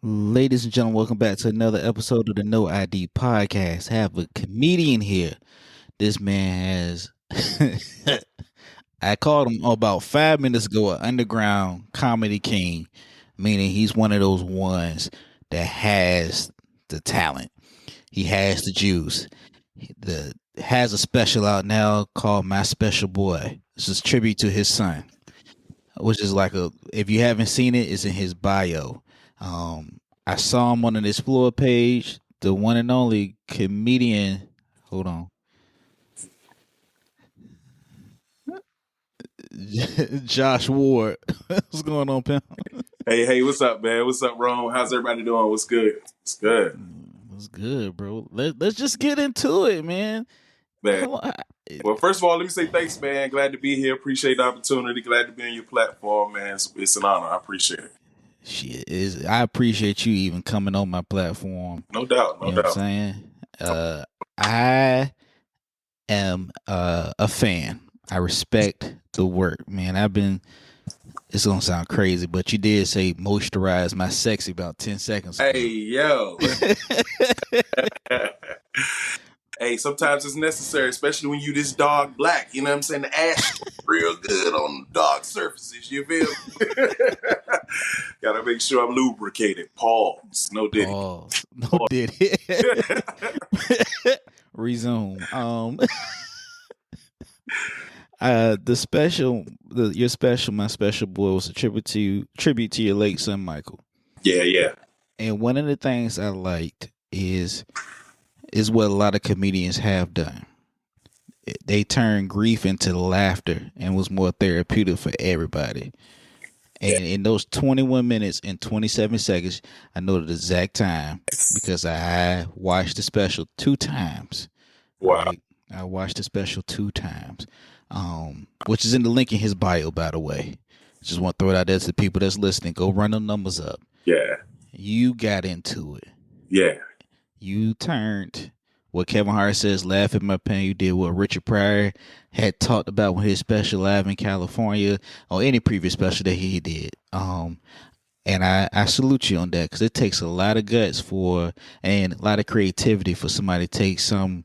Ladies and gentlemen, welcome back to another episode of the No ID podcast. Have a comedian here. This man has, I called him about 5 minutes ago, an underground comedy king, meaning he's one of those ones that has the talent. He has the juice. The has a special out now called My Special Boy. This is a tribute to his son, which is like a, if you haven't seen it, it's in his bio. I saw him on an Explore page, the one and only comedian. Hold on. Josh Ward. What's going on, pimp? Hey, what's up, man? What's up, Rome? How's everybody doing? What's good? It's good, What's good, bro? Let's just get into it, man. man. Well, first of all, let me say thanks, man. Glad to be here. Appreciate the opportunity. Glad to be on your platform, man. It's an honor. I appreciate it. Shit is. I appreciate you even coming on my platform. No doubt, You no know what I'm doubt. saying? I am a fan. I respect the work, man. It's gonna sound crazy, but you did say moisturize my sexy about 10 seconds ago. Hey, yo. Hey, sometimes it's necessary, especially when you this dog black. You know what I'm saying? The ash real good on dark surfaces. You feel me? Gotta make sure I'm lubricated. Pause. No diddy. Pause. No diddy. Resume. The special, your special, my special boy was a tribute to your late son Michael. Yeah. And one of the things I liked is what a lot of comedians have done. They turned grief into laughter and was more therapeutic for everybody. And in those 21 minutes and 27 seconds, I know the exact time because I watched the special 2 times. Wow. Right? I watched the special 2 times, which is in the link in his bio, by the way. Just want to throw it out there to the people that's listening. Go run them numbers up. Yeah. You got into it. Yeah. You turned what Kevin Hart says, laugh at my pain. You did what Richard Pryor had talked about when his special live in California or any previous special that he did. And I salute you on that because it takes a lot of guts and a lot of creativity for somebody to take some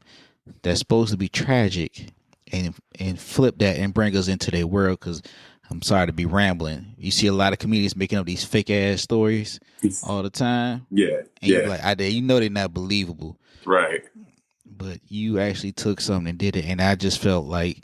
that's supposed to be tragic and flip that and bring us into their world. Because I'm sorry to be rambling. You see a lot of comedians making up these fake ass stories all the time. Yeah. And you're like, you know they're not believable. Right. But you actually took something and did it. And I just felt like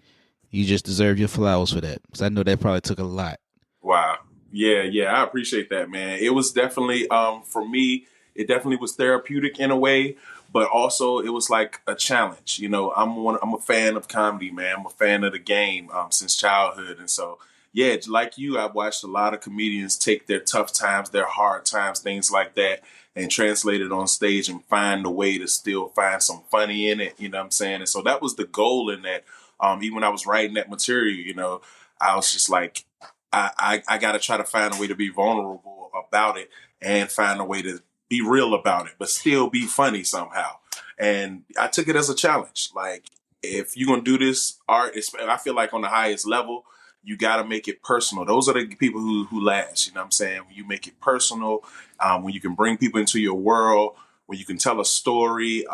you just deserve your flowers for that. Because I know that probably took a lot. Wow. Yeah. I appreciate that, man. It was definitely, for me, it definitely was therapeutic in a way, but also it was like a challenge. You know, I'm a fan of comedy, man. I'm a fan of the game since childhood. And so, yeah, like you, I've watched a lot of comedians take their tough times, their hard times, things like that, and translate it on stage and find a way to still find some funny in it. You know what I'm saying? And so that was the goal in that. Even when I was writing that material, you know, I was just like, I got to try to find a way to be vulnerable about it and find a way to be real about it, but still be funny somehow. And I took it as a challenge. Like, if you're going to do this art, I feel like on the highest level, you got to make it personal. Those are the people who last, you know what I'm saying? When you make it personal, when you can bring people into your world, when you can tell a story,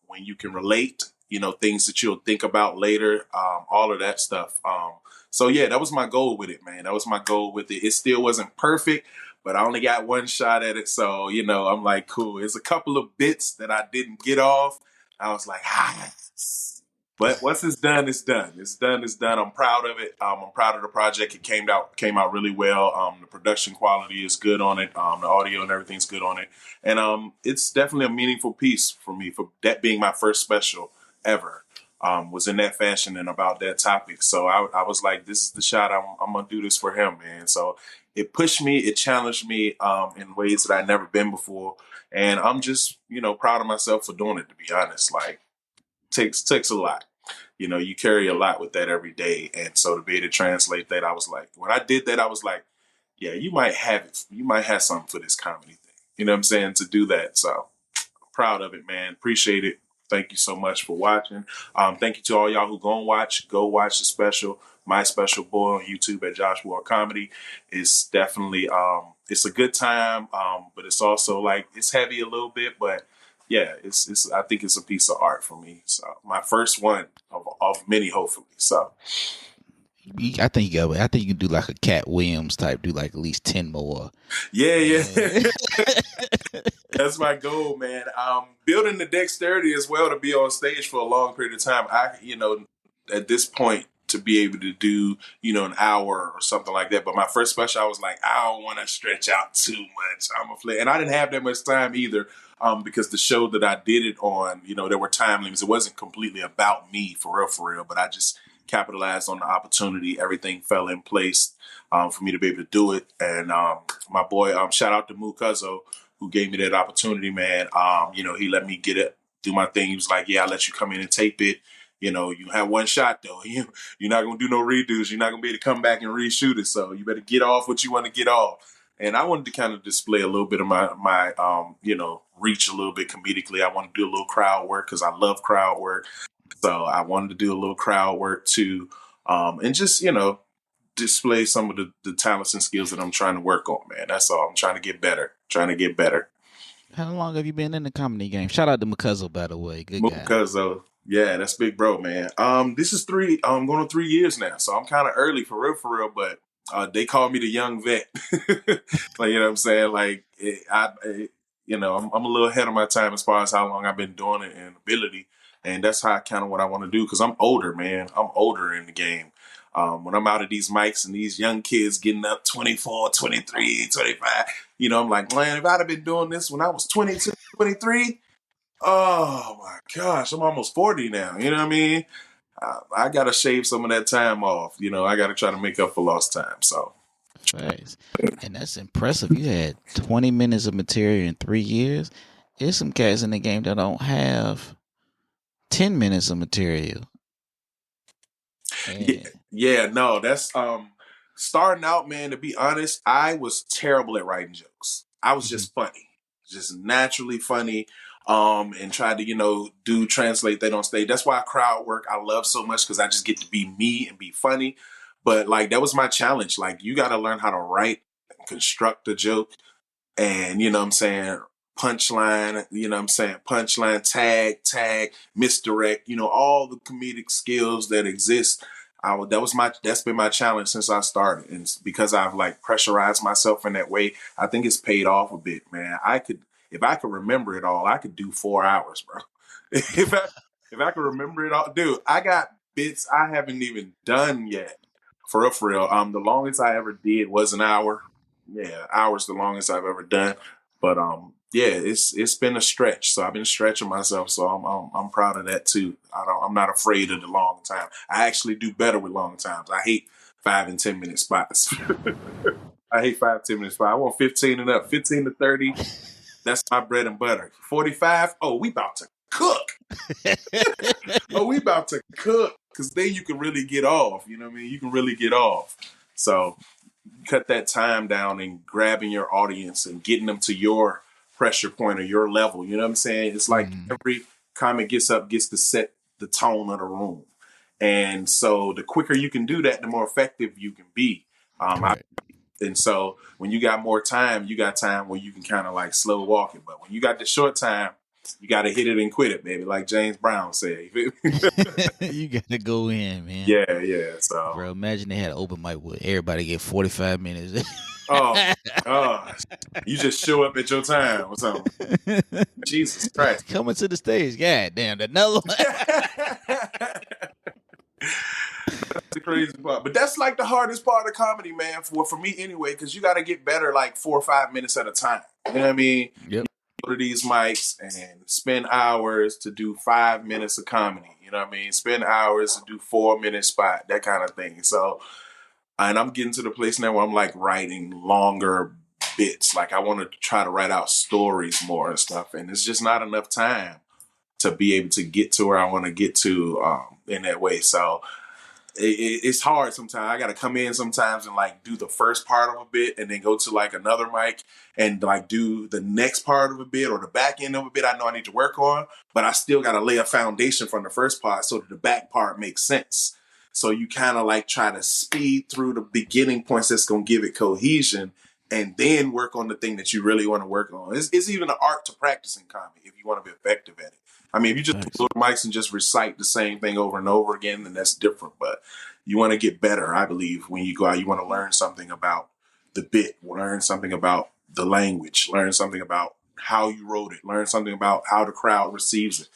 when you can relate, you know, things that you'll think about later, all of that stuff. So yeah, that was my goal with it, man. That was my goal with it. It still wasn't perfect, but I only got one shot at it. So, you know, I'm like, cool. There's a couple of bits that I didn't get off. I was like, but once it's done, it's done. It's done. It's done. I'm proud of it. I'm proud of the project. It came out really well. The production quality is good on it. The audio and everything's good on it. And it's definitely a meaningful piece for me, for that being my first special ever. Was in that fashion and about that topic. So I was like, this is the shot. I'm going to do this for him, man. So it pushed me, it challenged me in ways that I'd never been before. And I'm just, you know, proud of myself for doing it, to be honest. Like, takes a lot. You know, you carry a lot with that every day. And so to be able to translate that, I was like, when I did that, I was like, yeah, you might have it. You might have something for this comedy thing. You know what I'm saying? To do that. So proud of it, man. Appreciate it. Thank you so much for watching. Thank you to all y'all who go watch the special, My Special Boy on YouTube at Josh Ward Comedy. It's definitely it's a good time, but it's also like it's heavy a little bit. But yeah, it's I think it's a piece of art for me. So my first one of many, hopefully. So I think you got. I think you can do like a Cat Williams type. Do like at least 10 more. yeah, yeah. And That's my goal, man. Building the dexterity as well to be on stage for a long period of time. At this point, to be able to do, an hour or something like that. But my first special, I was like, I don't want to stretch out too much. I'm a flip, and I didn't have that much time either, because the show that I did it on, there were time limits. It wasn't completely about me for real. But I just capitalized on the opportunity. Everything fell in place for me to be able to do it. And my boy, shout out to Mukazo, who gave me that opportunity, man. He let me get it, do my thing. He was like, yeah, I'll let you come in and tape it. You have one shot though. You're not gonna do no redos. You're not gonna be able to come back and reshoot it. So you better get off what you want to get off. And I wanted to kind of display a little bit of my reach a little bit comedically. I wanted to do a little crowd work because I love crowd work. So I wanted to do a little crowd work too, and just display some of the talents and skills that I'm trying to work on, man. That's all. I'm trying to get better. Trying to get better. how long have you been in the comedy game? Shout out to McCuzzle, by the way. Good guy. Because yeah, that's big bro, man. This is going on 3 years now, so I'm kind of early for real. But they call me the young vet. Like, you know what I'm saying? Like I'm a little ahead of my time as far as how long I've been doing it and ability, and that's how kind of what I want to do because I'm older, man. I'm older in the game. When I'm out of these mics and these young kids getting up 24, 23, 25, I'm like, man, if I'd have been doing this when I was 22, 23, oh my gosh, I'm almost 40 now. You know what I mean? I got to shave some of that time off. I got to try to make up for lost time. So, Facts. And that's impressive. You had 20 minutes of material in 3 years. There's some cats in the game that don't have 10 minutes of material. yeah, no, that's starting out, man. To be honest, I was terrible at writing jokes. I was just funny, just naturally funny. And tried to, translate that on stage. That's why crowd work I love so much because I just get to be me and be funny. But like that was my challenge. Like you got to learn how to write, construct a joke, and you know what I'm saying, punchline, punchline, tag, misdirect, all the comedic skills that exist. That's been my challenge since I started. And it's because I've like pressurized myself in that way, I think it's paid off a bit, man. If I could remember it all, I could do 4 hours, bro. if I could remember it all, dude, I got bits I haven't even done yet. For real. The longest I ever did was an hour. Yeah, hours the longest I've ever done. But yeah, it's been a stretch. So I've been stretching myself. So I'm proud of that too. I'm not afraid of the long time. I actually do better with long times. I hate 5 and 10 minute spots. I hate 5-10 minute spots. I want 15 and up. 15 to 30. That's my bread and butter. 45. Oh, we about to cook. We about to cook. Because then you can really get off. You know what I mean? You can really get off. So cut that time down and grabbing your audience and getting them to your pressure point or your level. You know what I'm saying? It's like every comic gets to set the tone of the room. And so the quicker you can do that, the more effective you can be. Right. And so when you got more time, you got time where you can kind of like slow walk it. But when you got the short time, you got to hit it and quit it, baby. Like James Brown said. You got to go in, man. Yeah. So, bro, imagine they had an open mic where everybody get 45 minutes. oh my gosh. You just show up at your time or something. Jesus Christ. Coming to the stage. God damn, another one. That's the crazy part. But that's like the hardest part of comedy, man, for me anyway, because you got to get better like 4 or 5 minutes at a time. You know what I mean? Yep. Go to these mics and spend hours to do 5 minutes of comedy. You know what I mean? Spend hours to do 4-minute spot, that kind of thing. So, and I'm getting to the place now where I'm like writing longer bits. Like I want to try to write out stories more and stuff. And it's just not enough time to be able to get to where I want to get to in that way. So it's hard sometimes. I got to come in sometimes and like do the first part of a bit and then go to like another mic and like do the next part of a bit or the back end of a bit I know I need to work on, but I still got to lay a foundation from the first part so that the back part makes sense. So you kind of like try to speed through the beginning points that's going to give it cohesion and then work on the thing that you really want to work on. It's even an art to practicing comedy if you want to be effective at it. I mean, if you just Facts. go to mics and just recite the same thing over and over again, then that's different. But you want to get better, I believe, when you go out. You want to learn something about the bit, learn something about the language, learn something about how you wrote it, learn something about how the crowd receives it.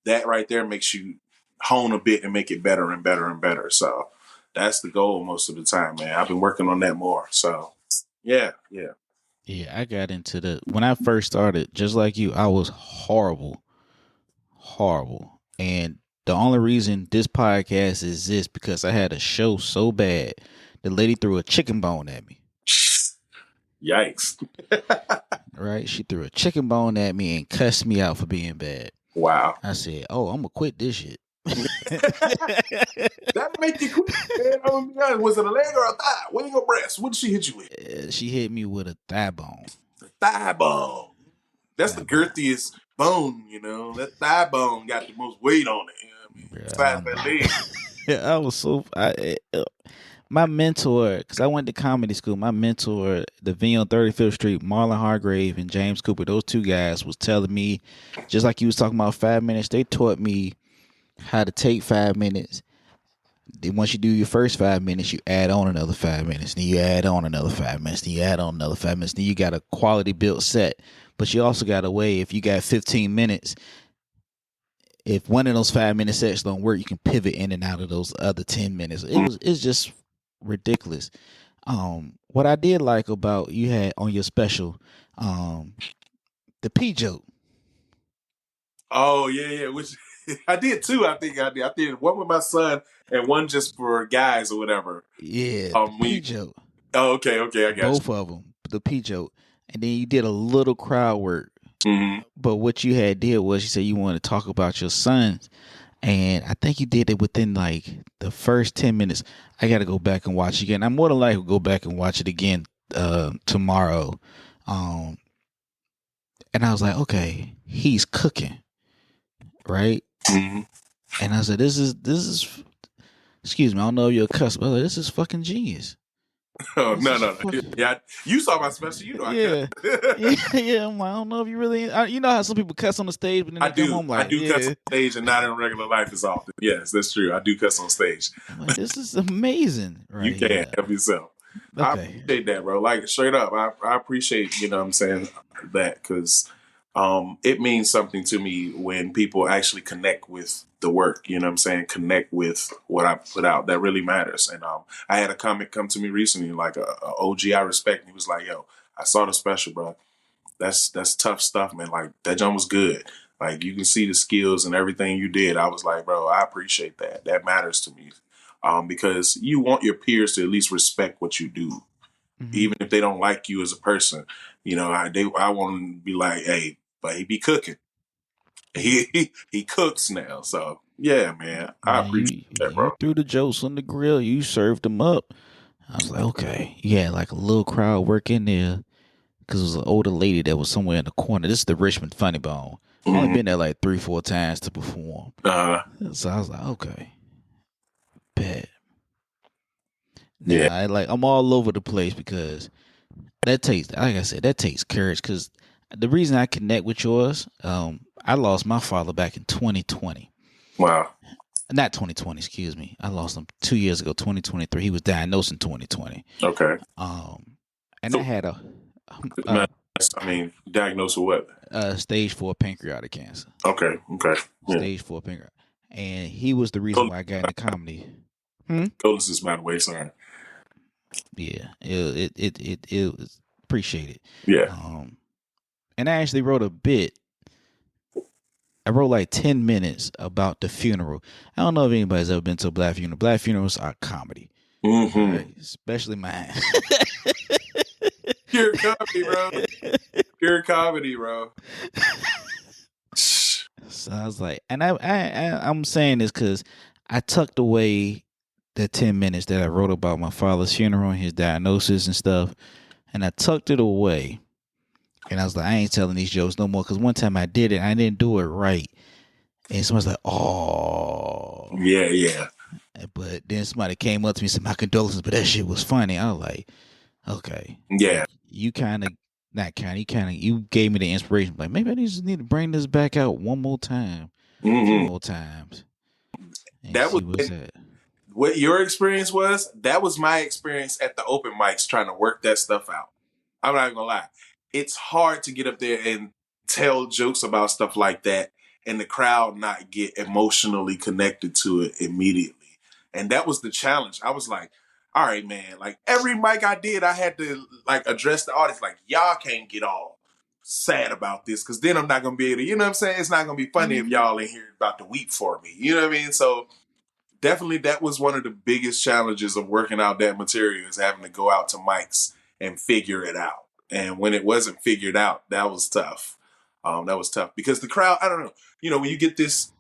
That right there makes you hone a bit and make it better and better and better. So that's the goal most of the time, man. I've been working on that more. So yeah, yeah. Yeah, I got into when I first started, just like you, I was horrible, horrible. And the only reason this podcast exists because I had a show so bad, the lady threw a chicken bone at me. Yikes. Right? She threw a chicken bone at me and cussed me out for being bad. Wow. I said, "Oh, I'm gonna quit this shit." That make you quit, man. I'm gonna be honest. Was it a leg or a thigh? Wing or breast? What did she hit you with? She hit me with a thigh bone. The thigh bone. That's the Thigh bone. girthiest bone, you know. That thigh bone got the most weight on it. You know what I mean? Besides that leg. Yeah, I was so. My mentor, because I went to comedy school, my mentor, the V on 35th Street, Marlon Hargrave and James Cooper, those two guys was telling me, just like you was talking about 5 minutes, they taught me how to take 5 minutes. Then once you do your first 5 minutes, you add on another 5 minutes. Then you add on another 5 minutes. Then you add on another 5 minutes. Then you got a quality built set. But you also got a way, if you got 15 minutes, if one of those 5 minute sets don't work, you can pivot in and out of those other 10 minutes. It's just ridiculous. What I did like about you had on your special, the P joke. Oh, yeah. Which I did too. I think I did. I did one with my son and one just for guys or whatever. Yeah, the P joke. Oh, okay, I got Both of them, the P joke, and then you did a little crowd work. you. Mm-hmm. But what you had did was you said you wanted to talk about your sons, and I think you did it within like the first 10 minutes. I got to go back and watch it again. I'm more than likely go back and watch it again tomorrow. And I was like, okay, he's cooking, right? Mm-hmm. And I said, this is. Excuse me, I don't know if you're a cuss, but this is fucking genius. Oh, no. Yeah, you saw my special. You know I cut. Yeah. I'm like, I don't know if you really. You know how some people cuss on the stage, but then they come home like, I do cuss on stage and not in regular life as often. Yes, that's true. I do cuss on stage. I'm like, this is amazing, right? You can't help yourself. Okay. I appreciate that, bro. Like straight up, I appreciate, you know what I'm saying, that because it means something to me when people actually connect with the work, you know what I'm saying, connect with what I put out. That really matters. And I had a comic come to me recently, like a OG I respect, and he was like, yo, I saw the special, bro. That's tough stuff, man. Like that jump was good. Like you can see the skills and everything you did. I was like, bro, I appreciate that. That matters to me. Because you want your peers to at least respect what you do. Mm-hmm. Even if they don't like you as a person, you know, I want them to be like, hey, but he be cooking. He cooks now. So yeah, man, I appreciate that, bro. You threw the jokes on the grill. You served them up. I was like, okay, yeah, like a little crowd work in there because it was an older lady that was somewhere in the corner. This is the Richmond Funny Bone. I've only been there like 3-4 times to perform. So I was like, okay, bet. Yeah, I'm all over the place because that takes, like I said, that takes courage. Because the reason I connect with yours, I lost my father back in 2020. Wow. Not 2020, excuse me. I lost him 2 years ago, 2023. He was diagnosed in 2020. Okay. And so, I had diagnosed with what? Stage 4 pancreatic cancer. Okay. Stage 4 pancreatic. And he was the reason why I got into comedy. Condolences, by the way, sorry. Yeah, it was appreciated. Yeah. And I actually wrote a bit. I wrote like 10 minutes about the funeral. I don't know if anybody's ever been to a black funeral. Black funerals are comedy. Mm-hmm. Right? Especially mine. Pure comedy, bro. Pure comedy, bro. So I was like, and I'm saying this because I tucked away the 10 minutes that I wrote about my father's funeral and his diagnosis and stuff. And I tucked it away. And I was like, I ain't telling these jokes no more. Because one time I did it, I didn't do it right. And someone's like, oh. Yeah. But then somebody came up to me and said, my condolences, but that shit was funny. I was like, Okay. Yeah. You kind of not kind. You gave me the inspiration. Like maybe I just need to bring this back out one more time, a few Hmm. more times, and That was see what's that. what your experience was. That was my experience at the open mics trying to work that stuff out. I'm not gonna lie. It's hard to get up there and tell jokes about stuff like that and the crowd not get emotionally connected to it immediately. And that was the challenge. I was like, all right, man, like every mic I did, I had to like address the audience, like, y'all can't get all sad about this, because then I'm not gonna be able to, you know what I'm saying? It's not gonna be funny if Mhm. y'all in here about to weep for me. You know what I mean? So definitely that was one of the biggest challenges of working out that material, is having to go out to mics and figure it out. And when it wasn't figured out, that was tough. That was tough because the crowd, I don't know, when you get this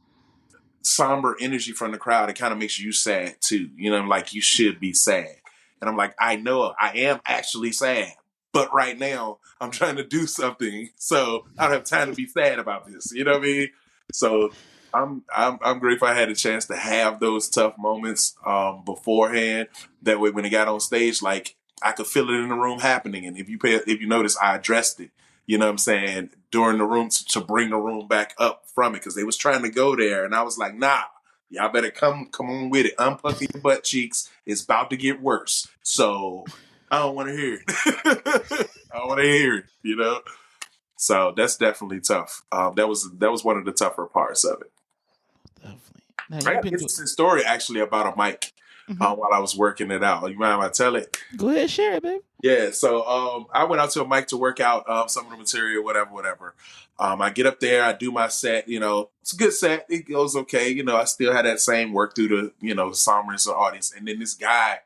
somber energy from the crowd, it kind of makes you sad too. Like you should be sad. And I'm like, I know I am actually sad, but right now I'm trying to do something, so I don't have time to be sad about this. You know what I mean? So I'm grateful I had a chance to have those tough moments beforehand. That way, when it got on stage, like I could feel it in the room happening. And if you notice, I addressed it. You know what I'm saying, during the room to bring the room back up from it, because they was trying to go there, and I was like, nah, y'all better come on with it. Unpucker your butt cheeks. It's about to get worse. So I don't want to hear it. I don't want to hear it. So that's definitely tough. That was one of the tougher parts of it. Definitely. Now I you've got an been doing. interesting story actually about a mic Mhm. while I was working it out. You mind if I tell it? Go ahead, share it, baby. Yeah, so I went out to a mic to work out some of the material, whatever. I get up there, I do my set. It's a good set. It goes okay. I still had that same work through the somberness of the audience, and then this guy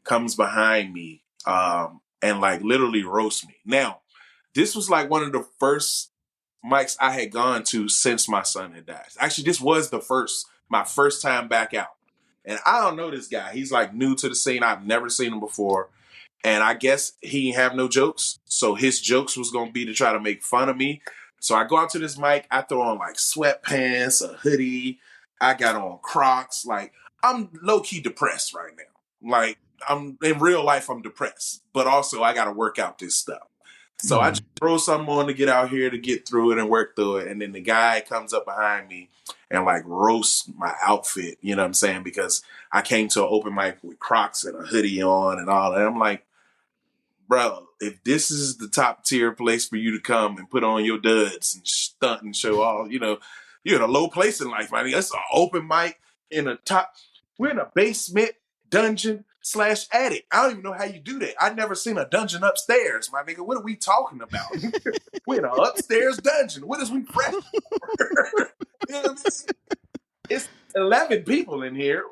comes behind me and like literally roasts me. Now, this was like one of the first mics I had gone to since my son had died. Actually, this was my first time back out, and I don't know this guy. He's like new to the scene. I've never seen him before. And I guess he didn't have no jokes. So his jokes was going to be to try to make fun of me. So I go out to this mic. I throw on like sweatpants, a hoodie. I got on Crocs. Like, I'm low key depressed right now. Like, I'm in real life, I'm depressed. But also, I got to work out this stuff. So I just Mhm. throw something on to get out here to get through it and work through it. And then the guy comes up behind me and like roasts my outfit. You know what I'm saying? Because I came to an open mic with Crocs and a hoodie on and all that. I'm like, bro, if this is the top tier place for you to come and put on your duds and stunt and show all, you're in a low place in life, man. That's an open mic in a top. We're in a basement dungeon / attic. I don't even know how you do that. I've never seen a dungeon upstairs, my nigga. What are we talking about? We're in an upstairs dungeon. What is we fresh? You know what I mean? It's 11 people in here.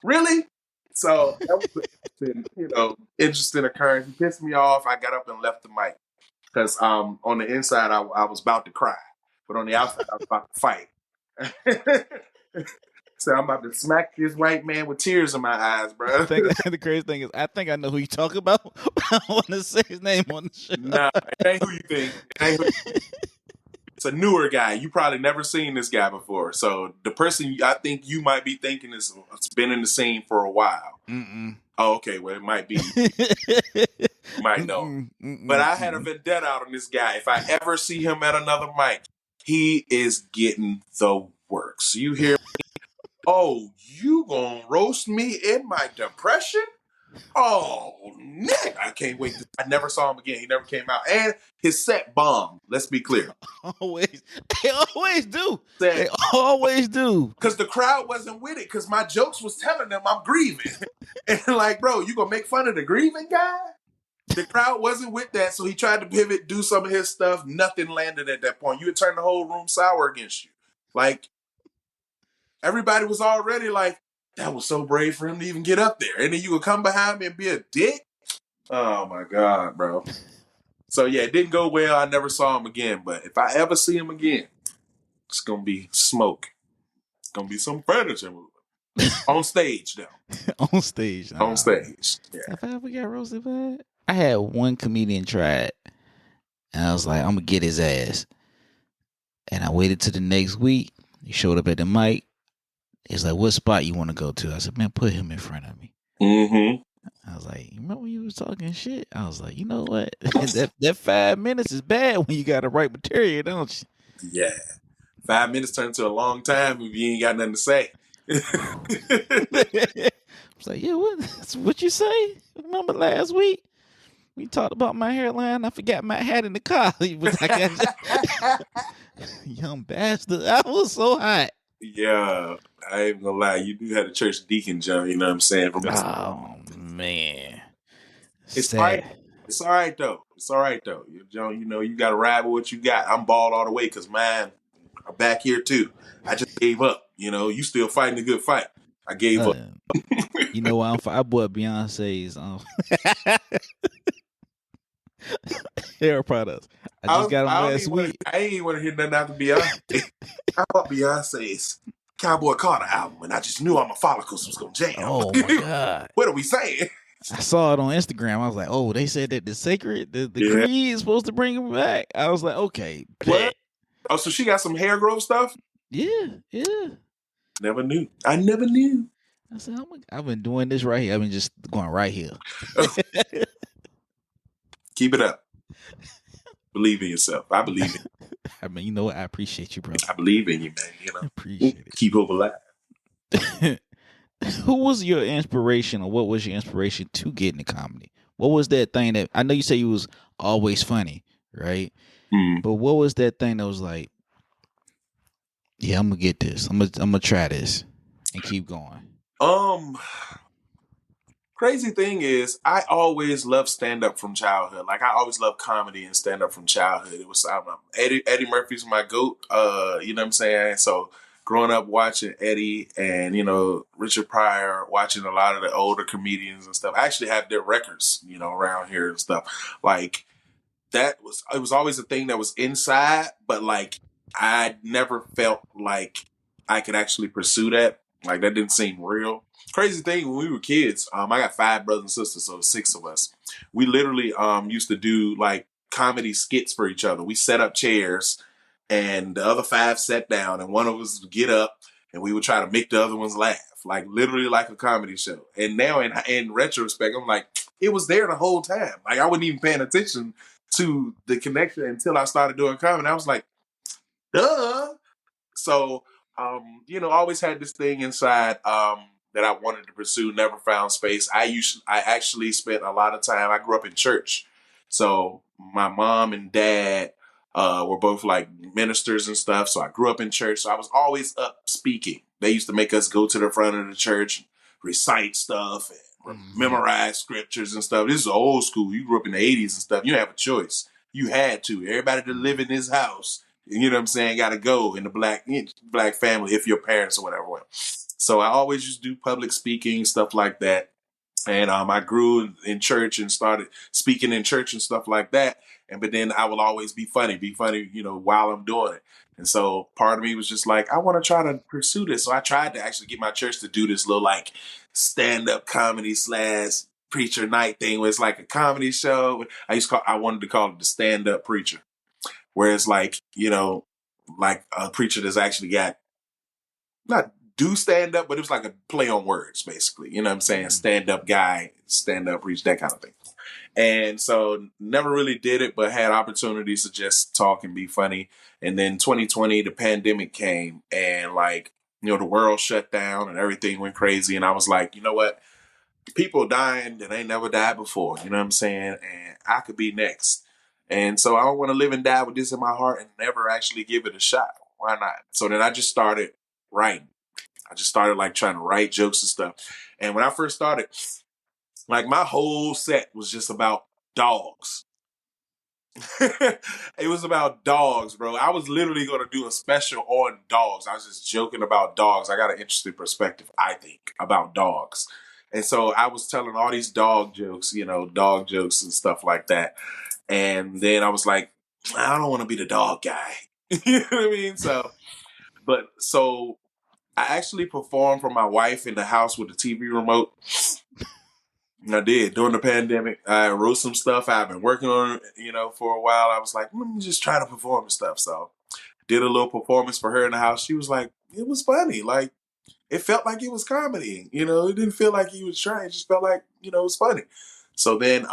Really? So that was an interesting occurrence. He pissed me off. I got up and left the mic because on the inside I was about to cry, but on the outside I was about to fight. So I'm about to smack this white man with tears in my eyes, I bro. think the crazy thing is, I think I know who you talk about. But I don't want to say his name on the show. Nah, it ain't who you think. It's a newer guy. You probably never seen this guy before. So the person I think you might be thinking is it's been in the scene for a while. Mm-mm. Oh, okay. Well, it might be. You might know. Mm-mm. But Mm-mm. I had a vendetta out on this guy. If I ever see him at another mic, he is getting the works. You hear? Oh, you gonna roast me in my depression? Oh, Nick, I can't wait. I never saw him again. He never came out, and his set bombed. Let's be clear. Always, they always do. They Set always do. because the crowd wasn't with it. Because my jokes was telling them I'm grieving, and like, bro, you gonna make fun of the grieving guy? The crowd wasn't with that, so he tried to pivot, do some of his stuff. Nothing landed at that point. You would turn the whole room sour against you. Like, everybody was already like, that was so brave for him to even get up there. And then you would come behind me and be a dick? Oh my God, bro. So yeah, it didn't go well. I never saw him again. But if I ever see him again, it's going to be smoke. It's going to be some furniture moving. On stage, though. On stage. On Nah. stage. Yeah. Have I ever got roasted bad? I had one comedian try it, and I was like, I'm gonna get his ass. And I waited till the next week. He showed up at the mic. He's like, what spot you want to go to? I said, man, put him in front of me. Mm-hmm. I was like, you remember when you was talking shit? I was like, you know what? that 5 minutes is bad when you got the right material, don't you? Yeah. 5 minutes turned to a long time if you ain't got nothing to say. I was like, yeah, what you say? Remember last week? We talked about my hairline. I forgot my hat in the car. He was like, young bastard. I was so hot. Yeah, I ain't gonna lie. You do have a church deacon, John. You know what I'm saying? Oh man, It's all right. sad. It's all right though. It's all right though. John, you got to ride with what you got. I'm balled all the way because man, I'm back here too. I just gave up. You still fighting a good fight. I gave up. Uh, you know what? I bought Beyonce's hair products. I just got them I don't last even want. week. I ain't even want to hear nothing after Beyonce. I bought Beyonce's Cowboy Carter album, and I just knew all my follicles was gonna jam. Oh my god! What are we saying? I saw it on Instagram. I was like, oh, they said that the sacred, the Yeah. creed is supposed to bring him back. I was like, okay, What? bet. Oh, so she got some hair growth stuff? Yeah, yeah. Never knew. I never knew. I said, I've been doing this right here. I've been just going right here. Keep it up. Believe in yourself. I believe in you. I mean, you know what? I appreciate you, brother. I believe in you, man. I appreciate Keep hope alive. it. Who was your inspiration, or what was your inspiration to get into comedy? What was that thing that I know you say you was always funny, right? But what was that thing that was like, yeah, I'm gonna get this. I'm gonna try this and keep going. Crazy thing is, I always loved stand up from childhood. Like I always loved comedy and stand up from childhood. It was I don't know, Eddie Murphy's my goat. You know what I'm saying? So growing up watching Eddie and Richard Pryor, watching a lot of the older comedians and stuff. I actually have their records, around here and stuff. Like it was always a thing that was inside, but like I never felt like I could actually pursue that. Like that didn't seem real. Crazy thing, when we were kids, I got 5 brothers and sisters, so 6 of us. We literally used to do like comedy skits for each other. We set up chairs, and the other 5 sat down, and one of us would get up, and we would try to make the other ones laugh, like literally like a comedy show. And now, in retrospect, I'm like, it was there the whole time. Like I wasn't even paying attention to the connection until I started doing comedy. I was like, duh. So, always had this thing inside that I wanted to pursue, never found space. I actually spent a lot of time, I grew up in church. So my mom and dad were both like ministers and stuff. So I grew up in church. So I was always up speaking. They used to make us go to the front of the church, recite stuff, and memorize scriptures and stuff. This is old school. You grew up in the 80s and stuff. You didn't have a choice. You had to. Everybody that live in this house, you know what I'm saying, got to go in the black family if your parents or whatever went. So I always used to do public speaking, stuff like that. And I grew in church and started speaking in church and stuff like that. But then I will always be funny, while I'm doing it. And so part of me was just like, I want to try to pursue this. So I tried to actually get my church to do this little like stand-up comedy / preacher night thing where it's like a comedy show. I wanted to call it the stand-up preacher, where it's like, like a preacher that's actually got not do stand up, but it was like a play on words, basically. You know what I'm saying? Stand up guy, stand up preach, that kind of thing. And so never really did it, but had opportunities to just talk and be funny. And then 2020, the pandemic came, and like, the world shut down and everything went crazy. And I was like, you know what? People dying that ain't never died before. You know what I'm saying? And I could be next. And so I don't want to live and die with this in my heart and never actually give it a shot. Why not? So then I just started writing. I just started like trying to write jokes and stuff. And when I first started, like my whole set was just about dogs. It was about dogs, bro. I was literally going to do a special on dogs. I was just joking about dogs. I got an interesting perspective, I think, about dogs. And so I was telling all these dog jokes, dog jokes and stuff like that. And then I was like, I don't want to be the dog guy. You know what I mean? So I actually performed for my wife in the house with the TV remote. I did during the pandemic. I wrote some stuff. I've been working on it, for a while. I was like, let me just try to perform and stuff. So did a little performance for her in the house. She was like, it was funny. Like, it felt like it was comedy. You know, it didn't feel like he was trying. It just felt like, you know, it was funny. So then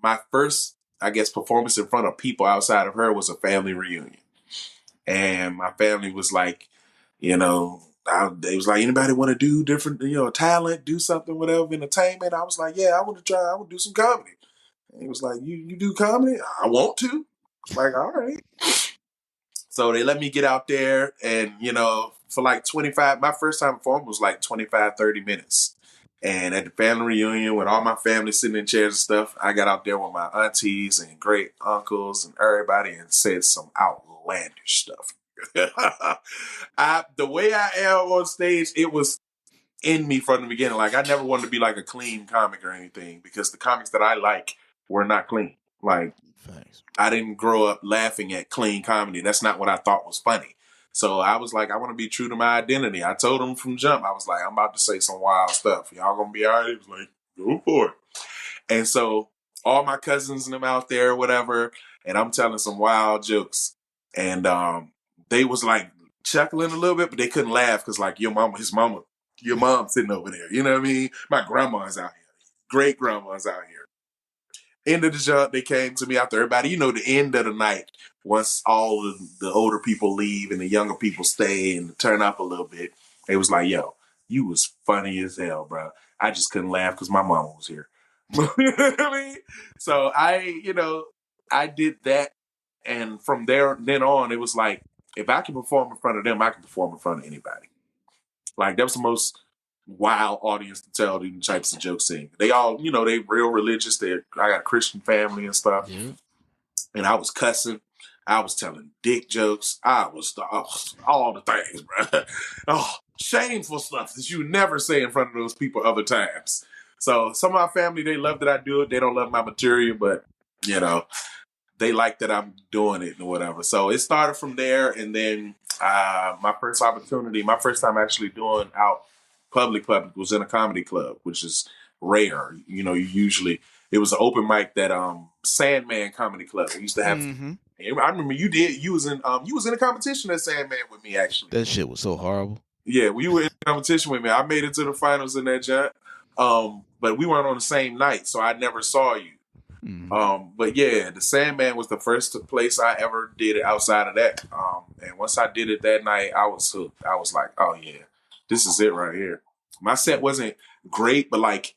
my first, I guess, performance in front of people outside of her was a family reunion. And my family was like, you know, they was like, anybody want to do different, you know, talent, do something, whatever, entertainment? I was like, yeah, I want to try. I want to do some comedy. And he was like, you do comedy? I want to. I was like, all right. So they let me get out there and, you know, for like 25, my first time performing was like 25, 30 minutes. And at the family reunion with all my family sitting in chairs and stuff, I got out there with my aunties and great uncles and everybody and said some outlandish stuff. The way I am on stage, it was in me from the beginning. Like I never wanted to be like a clean comic or anything because the comics that I like were not clean. Like Thanks. I didn't grow up laughing at clean comedy. That's not what I thought was funny. So I was like, I want to be true to my identity. I told them from jump, I was like, I'm about to say some wild stuff. Y'all gonna be all right? He was like, go for it. And so all my cousins and them out there, whatever, and I'm telling some wild jokes. And they was like chuckling a little bit, but they couldn't laugh because like your mom sitting over there. You know what I mean? My grandma's out here. Great grandma's out here. End of the jump, they came to me after everybody, you know, the end of the night, once all of the older people leave and the younger people stay and turn up a little bit, they was like, yo, you was funny as hell, bro. I just couldn't laugh because my mama was here. You know what I mean? So I did that. And from there, then on, it was like, if I can perform in front of them, I can perform in front of anybody. Like, that was the most wild audience to tell these types of jokes in. They all, you know, they real religious. I got a Christian family and stuff. Yeah. And I was cussing. I was telling dick jokes. I was all the things, bro. Oh, shameful stuff that you never say in front of those people other times. So some of my family, they love that I do it. They don't love my material, but, you know, they like that I'm doing it and whatever. So it started from there. And then my first opportunity, my first time actually doing out public was in a comedy club, which is rare. You know, it was an open mic that Sandman Comedy Club. We used to have. Mm-hmm. I remember you was in a competition at Sandman with me actually. That shit was so horrible. Yeah, well, you were in competition with me. I made it to the finals in that joint. But we weren't on the same night, so I never saw you. But yeah, the Sandman was the first place I ever did it outside of that. And once I did it that night, I was hooked. I was like, oh yeah, this is it right here. My set wasn't great, but like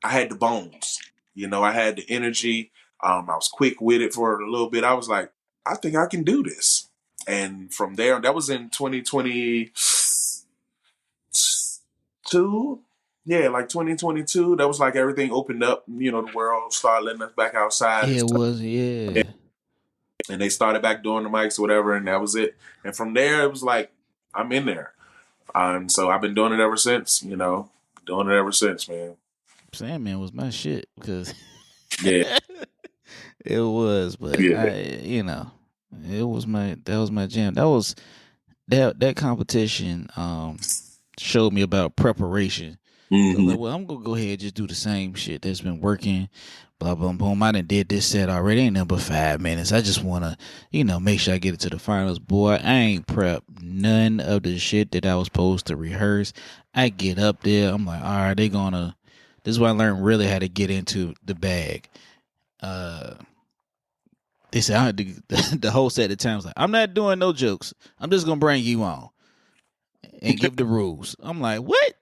I had the bones. You know, I had the energy. I was quick with it for a little bit. I was like, I think I can do this. And from there, that was in 2022. Yeah, like 2022. That was like everything opened up. You know, the world started letting us back outside. Yeah, it was. Yeah. And they started back doing the mics or whatever, and that was it. And from there, it was like, I'm in there. And so I've been doing it ever since, you know, doing it ever since, man. Sandman was my shit because Yeah. it was, but Yeah. that was my jam. That competition showed me about preparation. So I was like, well, I'm gonna go ahead and just do the same shit that's been working. Blah blah boom. I done did this set already. Ain't nothing but 5 minutes. I just wanna, make sure I get it to the finals. Boy, I ain't prepped none of the shit that I was supposed to rehearse. I get up there. I'm like, all right, this is where I learned really how to get into the bag. They said the whole set of the time was like, I'm not doing no jokes. I'm just gonna bring you on and give the rules. I'm like, what?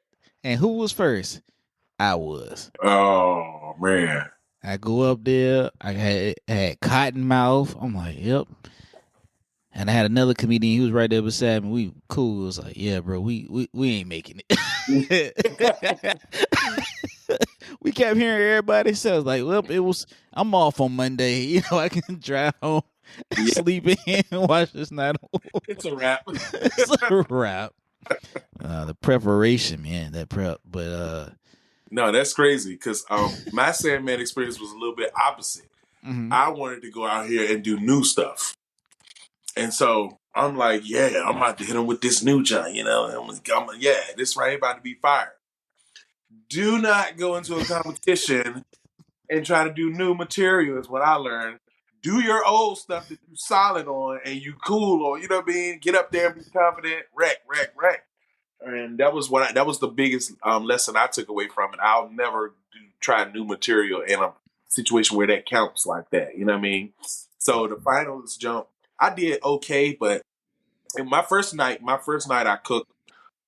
And who was first? I was. Oh man. I go up there. I had cotton mouth. I'm like, yep. And I had another comedian. He was right there beside me. We cool. It was like, yeah, bro, we ain't making it. We kept hearing everybody say, I was like, well, I'm off on Monday. I can drive home, sleep in, and watch this night. It's a wrap. It's a wrap. The preparation, man, that prep. But no, that's crazy because my Sandman experience was a little bit opposite. mm-hmm. I wanted to go out here and do new stuff. And so I'm like, yeah, I'm about to hit him with this new joint, this right here about to be fired. Do not go into a competition and try to do new material is what I learned. Do your old stuff that you solid on and you cool on, you know what I mean? Get up there and be confident, wreck. And that was the biggest lesson I took away from it. I'll never try new material in a situation where that counts like that. You know what I mean? So the finals jump, I did okay, but in my first night I cooked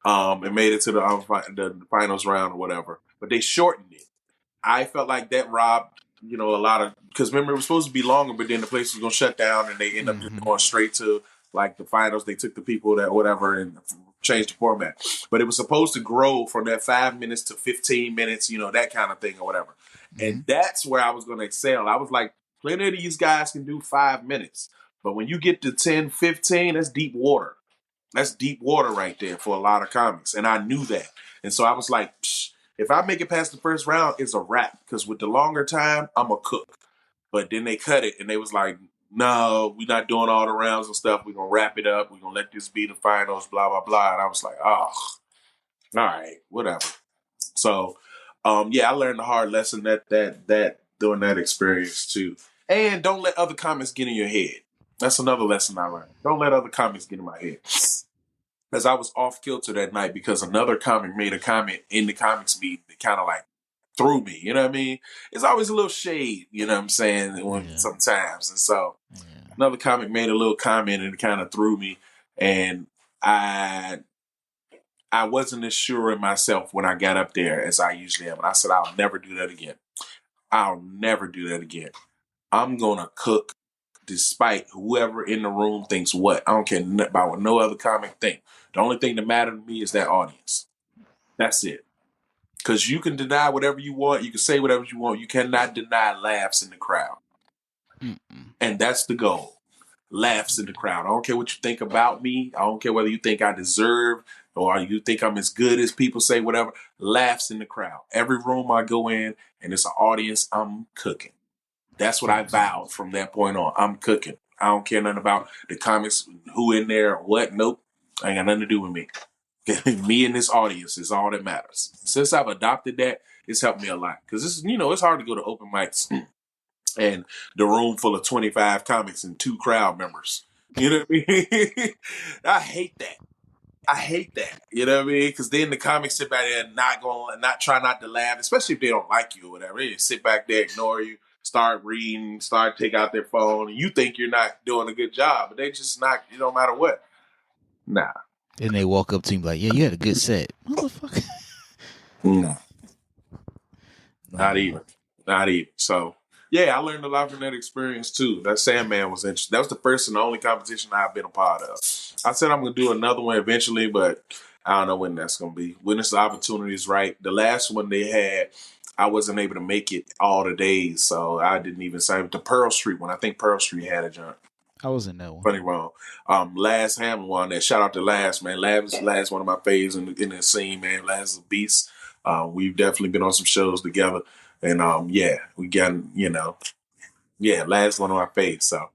and made it to the finals round or whatever. But they shortened it. I felt like that robbed, a lot of, because remember it was supposed to be longer, but then the place was gonna shut down, and they end up just Mm-hmm. going straight to like the finals. They took the people that whatever and changed the format, but it was supposed to grow from that 5 minutes to 15 minutes, that kind of thing or whatever. Mm-hmm. And that's where I was gonna excel. I was like, plenty of these guys can do 5 minutes, but when you get to 10, 15, that's deep water. That's deep water right there for a lot of comics, and I knew that. And so I was like, psh, if I make it past the first round, it's a wrap. Because with the longer time, I'm a cook. But then they cut it, and they was like, no, we're not doing all the rounds and stuff. We're gonna wrap it up. We're gonna let this be the finals. Blah blah blah. And I was like, oh, all right, whatever. So, yeah, I learned a hard lesson that during that experience too. And don't let other comments get in your head. That's another lesson I learned. Don't let other comments get in my head. As I was off kilter that night because another comic made a comment in the comics meeting that kind of like threw me. You know what I mean? It's always a little shade. You know what I'm saying? Yeah. Sometimes, and so Yeah. another comic made a little comment and it kind of threw me, and I wasn't as sure in myself when I got up there as I usually am. And I said, I'll never do that again. I'll never do that again. I'm gonna cook despite whoever in the room thinks what. I don't care about what no other comic think. The only thing that matters to me is that audience. That's it. Because you can deny whatever you want. You can say whatever you want. You cannot deny laughs in the crowd. Mm-mm. And that's the goal. Laughs in the crowd. I don't care what you think about me. I don't care whether you think I deserve or you think I'm as good as people say, whatever. Laughs in the crowd. Every room I go in and it's an audience, I'm cooking. That's what I Facts. vowed from that point on. I'm cooking. I don't care nothing about the comics, who in there or what. Nope. Ain't got nothing to do with me. Me and this audience is all that matters. Since I've adopted that, it's helped me a lot. Because it's hard to go to open mics and the room full of 25 comics and 2 crowd members. You know what I mean? I hate that. I hate that. You know what I mean? Because then the comics sit back there and not try not to laugh, especially if they don't like you or whatever. They just sit back there, ignore you, start reading, start take out their phone, and you think you're not doing a good job, but they just not. It don't matter what. Nah, And they walk up to you like, yeah, you had a good set. Motherfucker. nah, not Nah. even, not even. So yeah, I learned a lot from that experience too. That Sandman was interesting. That was the first and only competition I've been a part of. I said I'm gonna do another one eventually, but I don't know when that's gonna be. When this opportunity is right. The last one they had, I wasn't able to make it all the days, so I didn't even sign the Pearl Street one. I think Pearl Street had a jump. I was in that one. Funny wrong. Laz Hammond won that. Shout out to Laz, man. Laz one of my faves in the scene, man. Laz is a beast. We've definitely been on some shows together. And yeah, we got, Laz one of my faves. So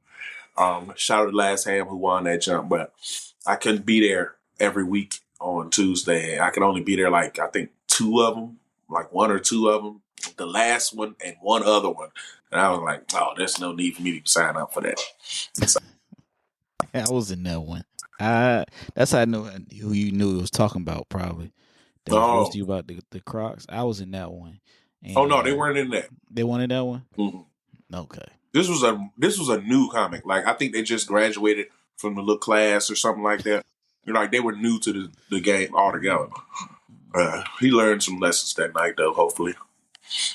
shout out to Laz Ham who won that jump. But I couldn't be there every week on Tuesday. I could only be there like I think 2 of them, like 1 or 2 of them. The last one and one other one. And I was like, oh, there's no need for me to sign up for that. So, I was in that one. That's how I know who you knew it was talking about. Probably that was oh, roasting you about the Crocs. I was in that one, oh no, they and weren't in that. they wanted that one. Mhm. Okay. This was a new comic. Like I think they just graduated from the little class or something like that. Like they were new to the game altogether. He learned some lessons that night though. Hopefully.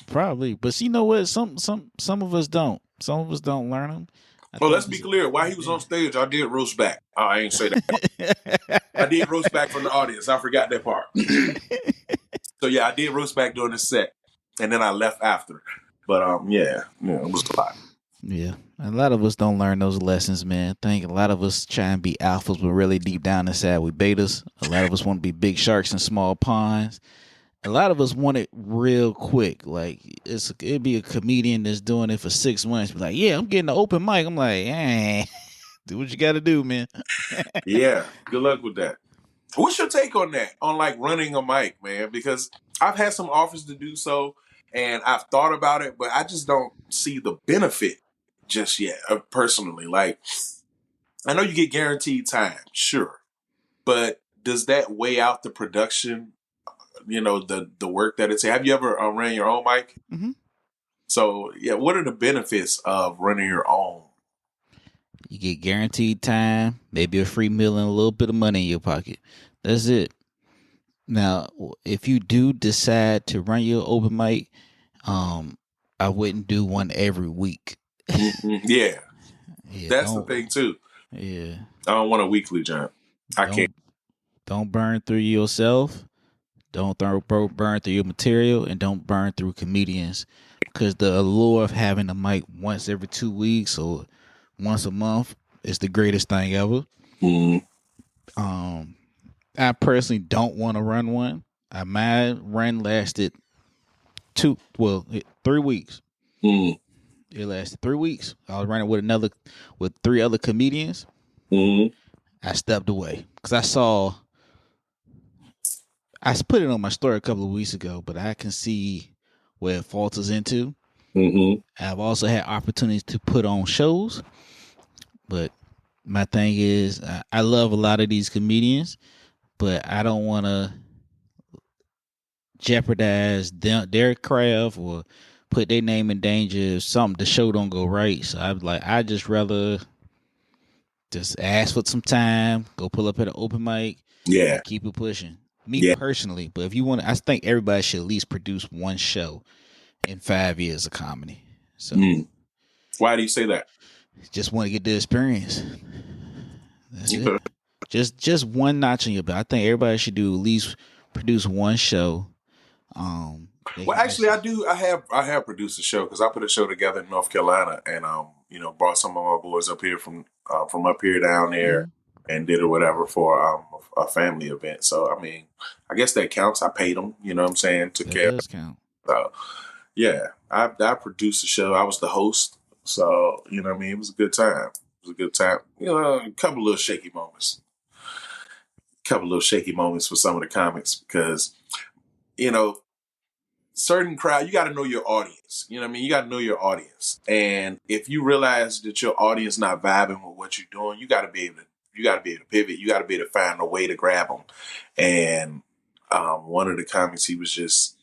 Probably, but you know what? Some of us don't. Some of us don't learn them. I Well, let's think be it's clear. While he was on stage, I did roast back. Oh, I ain't say that. I did roast back from the audience. I forgot that part. So yeah, I did roast back during the set, and then I left after. But yeah, it was a lot. Yeah, a lot of us don't learn those lessons, man. I think a lot of us try and be alphas, but really deep down inside we betas. A lot of us want to be big sharks in small ponds. A lot of us want it real quick. Like it'd be a comedian that's doing it for 6 months. Be like, yeah, I'm getting the open mic. I'm like, do what you got to do, man. Yeah, good luck with that. What's your take on that? On like running a mic, man? Because I've had some offers to do so, and I've thought about it, but I just don't see the benefit just yet. Personally, like I know you get guaranteed time, sure, but does that weigh out the production? You know, the work that it's. Have you ever ran your own mic? Hmm. So yeah, what are the benefits of running your own? You get guaranteed time, maybe a free meal, and a little bit of money in your pocket. That's it. Now, if you do decide to run your open mic, um, I wouldn't do one every week. Yeah, Yeah, that's the don't. thing too. Yeah, I don't want a weekly jump. I can't. don't don't burn through yourself. Don't burn through your material, and don't burn through comedians, because the allure of having a mic once every 2 weeks or once a month is the greatest thing ever. Mm, Um, I personally don't want to run one. My run lasted 3 weeks. mm, It lasted 3 weeks. I was running with three other comedians. mm, I stepped away because I put it on my story a couple of weeks ago, but I can see where it falters into. mm, I've also had opportunities to put on shows, but my thing is I love a lot of these comedians, but I don't want to jeopardize their craft or put their name in danger if the show don't go right. So I just rather just ask for some time, go pull up at an open mic, yeah, and keep it pushing. Me yeah. personally, but if you want, I think everybody should at least produce one show in 5 years of comedy. So Mm. Why do you say that? just want to get the experience. That's it. Okay. Just one notch on your belt. I think everybody should do at least produce one show. They Well, can actually, actually. I have produced a show because I put a show together in North Carolina, and brought some of my boys up here from up here down there, Mhm. and did it whatever for a family event. So I mean, I guess that counts. I paid them. You know what I'm saying? Took That care. does count. So yeah, I produced the show. I was the host. So you know what I mean. It was a good time. It was a good time. A couple little shaky moments. Couple little shaky moments for some of the comics because you know certain crowd, you got to know your audience. You know what I mean? You got to know your audience. And if you realize that your audience not vibing with what you're doing, you got to be able to pivot. You got to be able to find a way to grab them. And one of the comics, he was just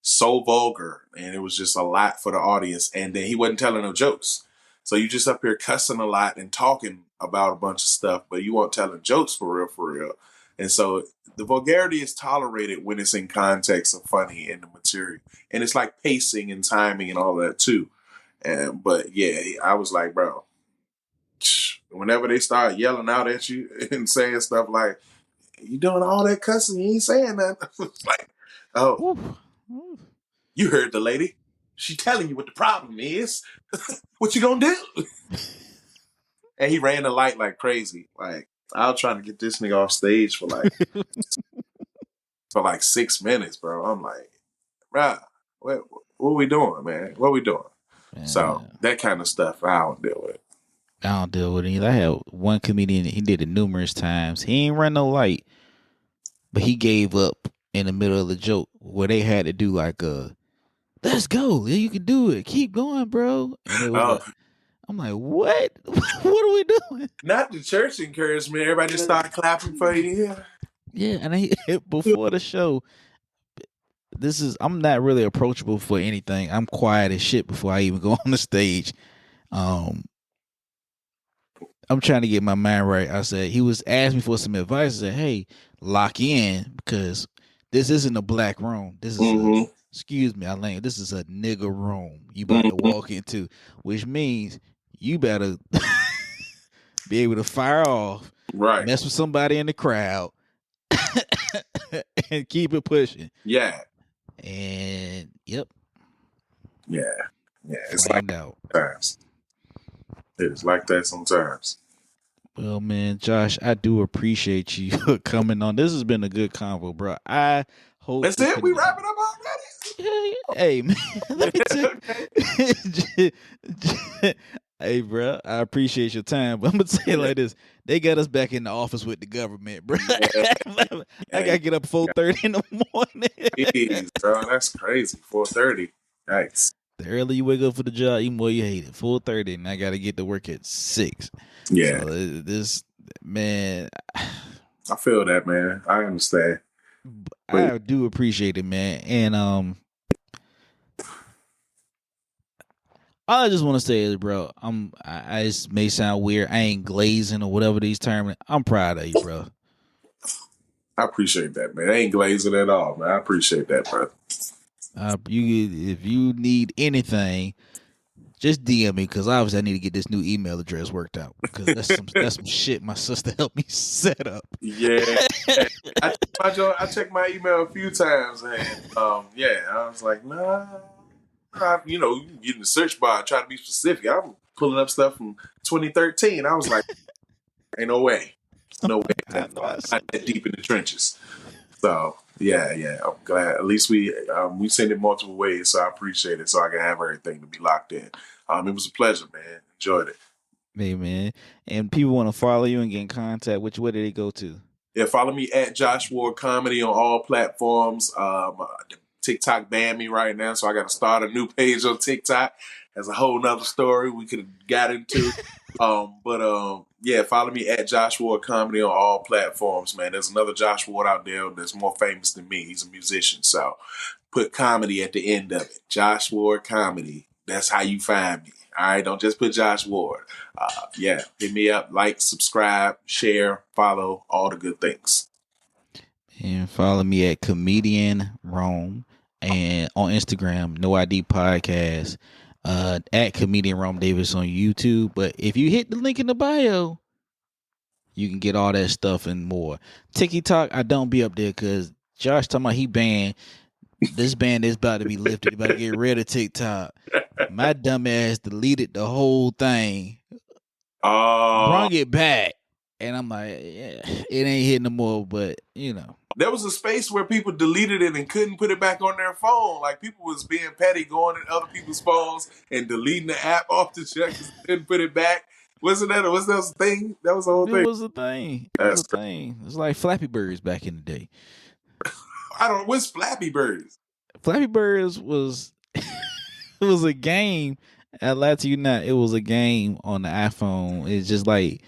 so vulgar, and it was just a lot for the audience. And then he wasn't telling no jokes. So you just up here cussing a lot and talking about a bunch of stuff, but you weren't telling jokes for real, for real. And so the vulgarity is tolerated when it's in context of funny in the material, and it's like pacing and timing and all that too. And but yeah, I was like, bro, whenever they start yelling out at you and saying stuff like, "You doing all that cussing, you ain't saying that," it's like, oh, Woo. Woo. you heard the lady. She telling you what the problem is. What you gonna do? And he ran the light like crazy. Like I was trying to get this nigga off stage for like 6 minutes, bro. I'm like, bruh, what we doing, man? What we doing? So Man, that kind of stuff I don't deal with. I don't deal with it either. I had one comedian. He did it numerous times. He ain't run no light, but he gave up in the middle of the joke where they had to do like a "Let's go, yeah, you can do it, keep going, bro." And it was Oh, like, I'm like, what? What are we doing? not the church encouragement. Everybody just started clapping for you. Yeah. Yeah, and he before the show, I'm not really approachable for anything. I'm quiet as shit before I even go on the stage. Um, I'm trying to get my mind right. I said he was asking me for some advice. I said, "Hey, lock in because this isn't a black room. This is a Mm-hmm. excuse me, Elaine. This is a nigga room you about to Mm-hmm. walk into, which means you better be able to fire off, Right. mess with somebody in the crowd, and keep it pushing." Yeah. And yep, Yeah. Yeah. It's like flamed out. that sometimes. It's like that sometimes. Well, man, Josh, I do appreciate you coming on. This has been a good convo, bro. I hope That's to it. We connect. wrapping up Hey, man, let me tell already. you. Hey, bro, I appreciate your time, but I'm gonna say it Okay. like this: they got us back in the office with the government, bro. Yeah. I Yeah. gotta get up 4:30 in the morning. Jeez, bro, that's crazy. 4:30. Nice. The earlier you wake up for the job, even more you hate it. 4:30, and I gotta get to work at 6. Yeah. So this man. I feel that, man. I understand. But I do appreciate it, man. And all I just want to say is, bro, I just may sound weird. I ain't glazing or whatever these terms. I'm proud of you, bro. I appreciate that, man. I ain't glazing at all, man. I appreciate that, bro. You if you need anything, just DM me because obviously I need to get this new email address worked out because that's some shit my sister helped me set up. Yeah. I checked my email a few times and yeah, I was like, nah. You know, you can get in the search bar, try to be specific. I'm pulling up stuff from 2013. I was like, ain't no way. No way I that know far. I Not said that deep in the trenches. So yeah. I'm glad. At least we send it multiple ways, so I appreciate it. So I can have everything to be locked in. It was a pleasure, man. Enjoyed it. hey man. And people want to follow you and get in contact. Which way do they go to? Yeah, follow me at Josh Ward Comedy on all platforms. TikTok banned me right now, so I got to start a new page on TikTok. That's a whole nother story we could have got into. Yeah, follow me at Josh Ward Comedy on all platforms, man. There's another Josh Ward out there that's more famous than me. He's a musician, so put comedy at the end of it. Josh Ward Comedy. That's how you find me. All right, don't just put Josh Ward. Yeah, hit me up, like, subscribe, share, follow, all the good things. And follow me at Comedian Rome and on Instagram, No ID Podcast, at Comedian Rome Davis on YouTube. But if you hit the link in the bio, you can get all that stuff and more. TikTok, I don't be up there because Josh talking about he banned. This ban is about to be lifted. About to get rid of TikTok. My dumb ass deleted the whole thing, Uh, brung it back, and I'm like, yeah, it ain't hitting no more. But you know, there was a space where people deleted it and couldn't put it back on their phone. Like people was being petty, going in other people's phones and deleting the app off the check because they couldn't put it back. Wasn't that? Was that a thing? That was the whole it thing. was a thing. It was That's a crazy. thing. It was like Flappy Birds back in the day. I don't. What's Flappy Birds? Flappy Birds was it was a game. I lie to you not. It was a game on the iPhone. It's just like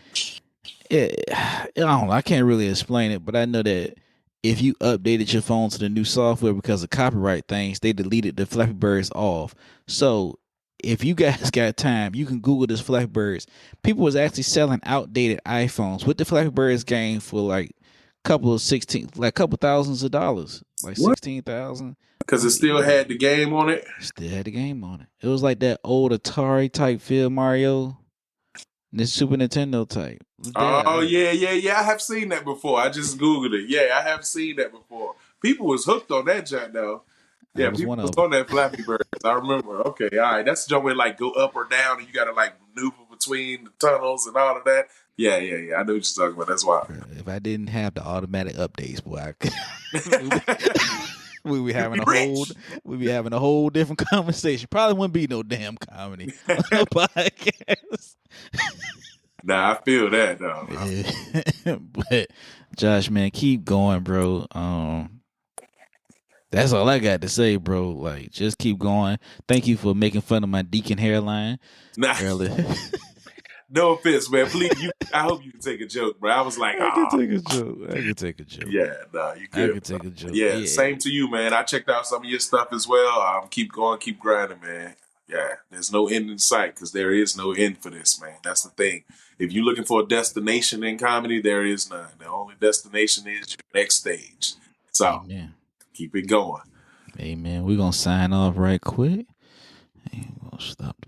I don't know. I can't really explain it, but I know that if you updated your phone to the new software because of copyright things, they deleted the Flappy Birds off. So if you guys got time, you can Google this Flappy Birds. People was actually selling outdated iPhones with the Flappy Birds game for like couple thousands of dollars, like What? 16,000. Because it still Yeah, had the game on it. still had the game on it. It was like that old Atari type feel Mario, this Super Nintendo type. Oh yeah. I have seen that before. I just googled it. Yeah, I have seen that before. People was hooked on that junk though. I Yeah, was people one was of them. on that Flappy Birds. I remember. Okay, all right. That's the jump where like go up or down, and you got to like maneuver between the tunnels and all of that. Yeah. I know what you're talking about. That's wild. If I didn't have the automatic updates, boy, I could, we be You'd having be a whole rich. we be having a whole different conversation. Probably wouldn't be no damn comedy on the podcast. Nah, I feel that though. But Josh, man, keep going, bro. That's all I got to say, bro. Like, just keep going. Thank you for making fun of my deacon hairline Nah, earlier. no offense, man. Please, I hope you can take a joke, bro. I was like, I can take a joke. I can take a joke. yeah, nah, you I good. can take a joke. Yeah, Yeah. same to you, man. I checked out some of your stuff as well. Keep going, keep grinding, man. Yeah, there's no end in sight because there is no end for this, man. That's the thing. If you're looking for a destination in comedy, there is none. The only destination is your next stage. So Amen. keep it going. Amen. We're gonna sign off right quick. And we'll stop the